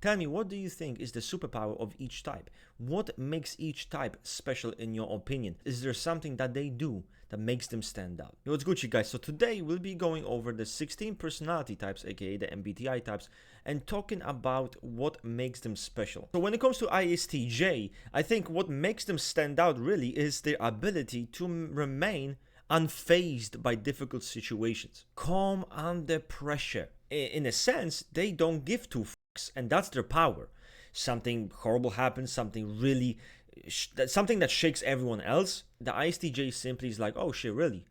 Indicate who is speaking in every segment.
Speaker 1: Tell me, what do you think is the superpower of each type? What makes each type special in your opinion? Is there something that they do that makes them stand out? Yo, what's good, you guys? So today we'll be going over the 16 personality types, aka the MBTI types, and talking about what makes them special. So when it comes to ISTJ, I think what makes them stand out really is their ability to remain unfazed by difficult situations, calm under pressure. In a sense, they don't give two fucks, and that's their power. Something horrible happens, something that shakes everyone else. The ISTJ simply is like, oh shit, really?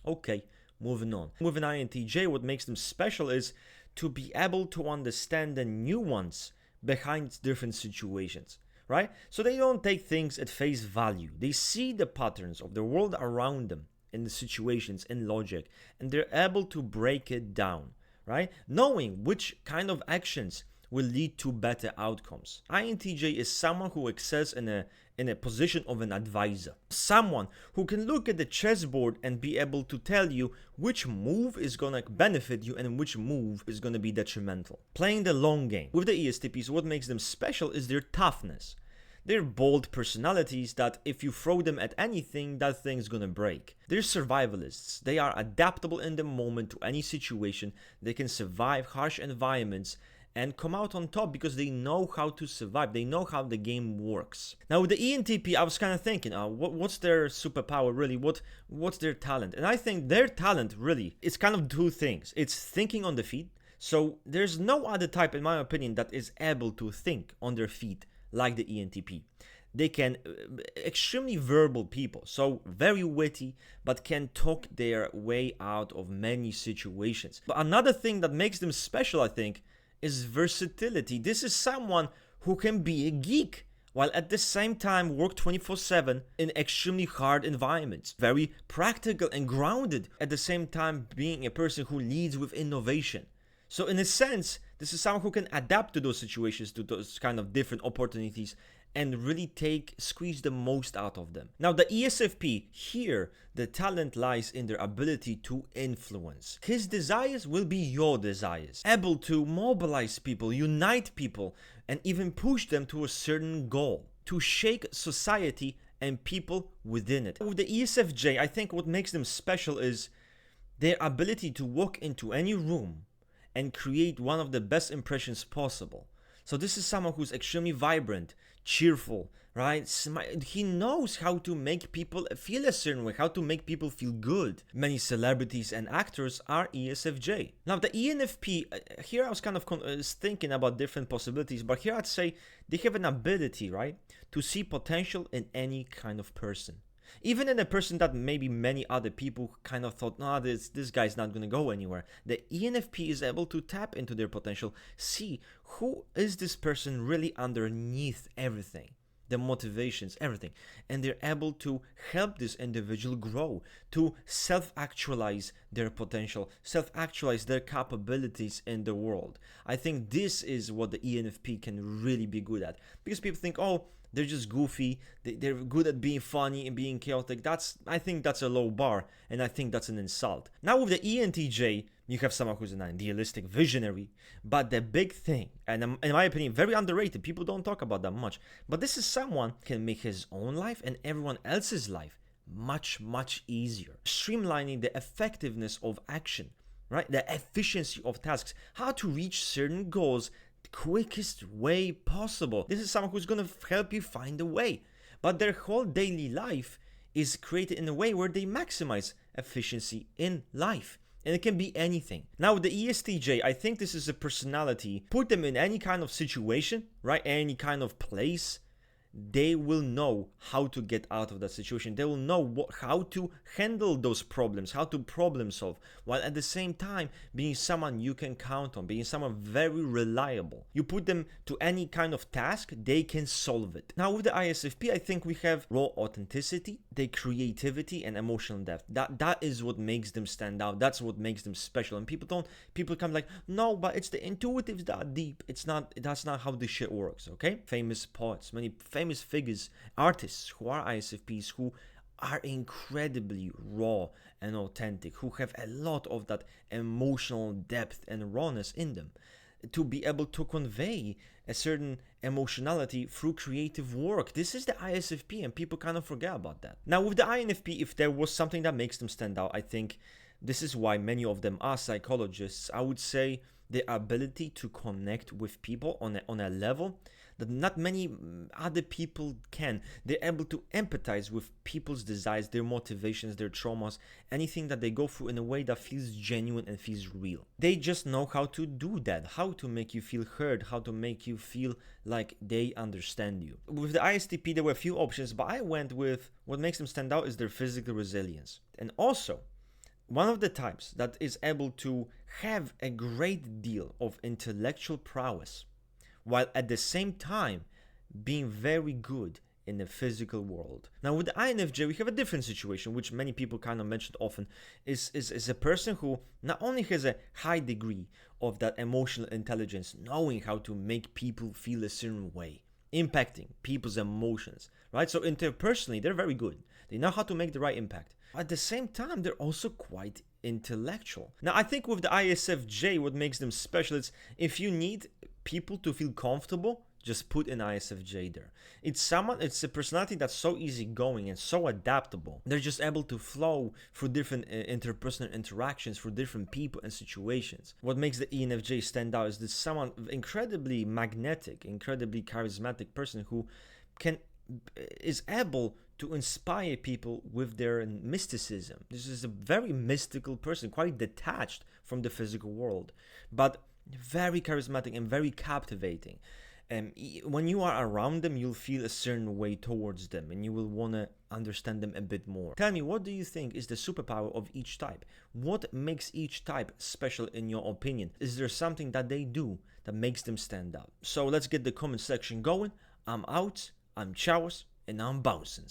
Speaker 1: Okay, moving on. With an INTJ, what makes them special is to be able to understand the nuance behind different situations. Right? So they don't take things at face value. They see the patterns of the world around them in the situations in logic, and they're able to break it down, right? Knowing which kind of actions will lead to better outcomes. INTJ is someone who excels in a position of an advisor. Someone who can look at the chessboard and be able to tell you which move is gonna benefit you and which move is gonna be detrimental. Playing the long game. With the ESTPs, what makes them special is their toughness. They're bold personalities that if you throw them at anything, that thing's gonna break. They're survivalists. They are adaptable in the moment to any situation. They can survive harsh environments and come out on top because they know how to survive. They know how the game works. Now with the ENTP, I was kind of thinking, what's their superpower really? What's their talent? And I think their talent really, it's kind of two things. It's thinking on the feet. So there's no other type, in my opinion, that is able to think on their feet like the ENTP. They can, extremely verbal people, so very witty, but can talk their way out of many situations. But another thing that makes them special, I think, is versatility. This is someone who can be a geek while at the same time work 24/7 in extremely hard environments. Very practical and grounded, at the same time being a person who leads with innovation. So in a sense, this is someone who can adapt to those situations, to those kind of different opportunities, and really squeeze the most out of them. Now the ESFP, here the talent lies in their ability to influence. His desires will be your desires. Able to mobilize people, unite people, and even push them to a certain goal. To shake society and people within it. With the ESFJ, I think what makes them special is their ability to walk into any room and create one of the best impressions possible. So this is someone who's extremely vibrant, cheerful, right? He knows how to make people feel a certain way, how to make people feel good. Many celebrities and actors are ESFJ. Now the ENFP, here I was kind of thinking about different possibilities, but here I'd say they have an ability, right, to see potential in any kind of person. Even in a person that maybe many other people kind of thought, nah, this guy's not going to go anywhere. The ENFP is able to tap into their potential, see who is this person really underneath everything, the motivations, everything. And they're able to help this individual grow, to self-actualize their potential, self-actualize their capabilities in the world. I think this is what the ENFP can really be good at. Because people think, oh, they're just goofy, they're good at being funny and being chaotic. I think that's a low bar, and I think that's an insult. Now with the ENTJ, you have someone who's an idealistic visionary, but the big thing, and in my opinion, very underrated, people don't talk about that much, but this is someone who can make his own life and everyone else's life much, much easier. Streamlining the effectiveness of action, right? The efficiency of tasks, how to reach certain goals quickest way possible. This is someone who's going to help you find a way, but their whole daily life is created in a way where they maximize efficiency in life, and it can be anything. Now with the ESTJ, I think this is a personality, put them in any kind of situation, right, any kind of place, they will know how to get out of that situation. They will know how to handle those problems, how to problem solve, while at the same time being someone you can count on, being someone very reliable. You put them to any kind of task, they can solve it. Now with the ISFP, I think we have raw authenticity, their creativity and emotional depth. That is what makes them stand out. That's what makes them special. And people come like, no, but it's the intuitives that deep. That's not how this shit works, okay? Famous poets, many famous figures, artists who are ISFPs, who are incredibly raw and authentic, who have a lot of that emotional depth and rawness in them. to be able to convey a certain emotionality through creative work. This is the ISFP, and people kind of forget about that. Now, with the INFP, if there was something that makes them stand out, I think this is why many of them are psychologists. I would say the ability to connect with people on a level that not many other people can. They're able to empathize with people's desires, their motivations, their traumas, anything that they go through in a way that feels genuine and feels real. They just know how to do that, how to make you feel heard, how to make you feel like they understand you. With the ISTP, there were a few options, but I went with what makes them stand out is their physical resilience. And also, one of the types that is able to have a great deal of intellectual prowess, while at the same time being very good in the physical world. Now, with the INFJ, we have a different situation, which many people kind of mentioned often, is a person who not only has a high degree of that emotional intelligence, knowing how to make people feel a certain way, impacting people's emotions, right? So interpersonally, they're very good. They know how to make the right impact. At the same time, they're also quite intellectual. Now, I think with the ISFJ, what makes them special is if you need people to feel comfortable, just put an ISFJ there. It's a personality that's so easygoing and so adaptable. They're just able to flow through different interpersonal interactions, through different people and situations. What makes the ENFJ stand out is that someone incredibly magnetic, incredibly charismatic person who is able to inspire people with their mysticism. This is a very mystical person, quite detached from the physical world, but very charismatic and very captivating. And when you are around them, you'll feel a certain way towards them and you will want to understand them a bit more. Tell me, what do you think is the superpower of each type? What makes each type special in your opinion? Is there something that they do that makes them stand out? So let's get the comment section going. I'm out, I'm Chaos, and I'm bouncing.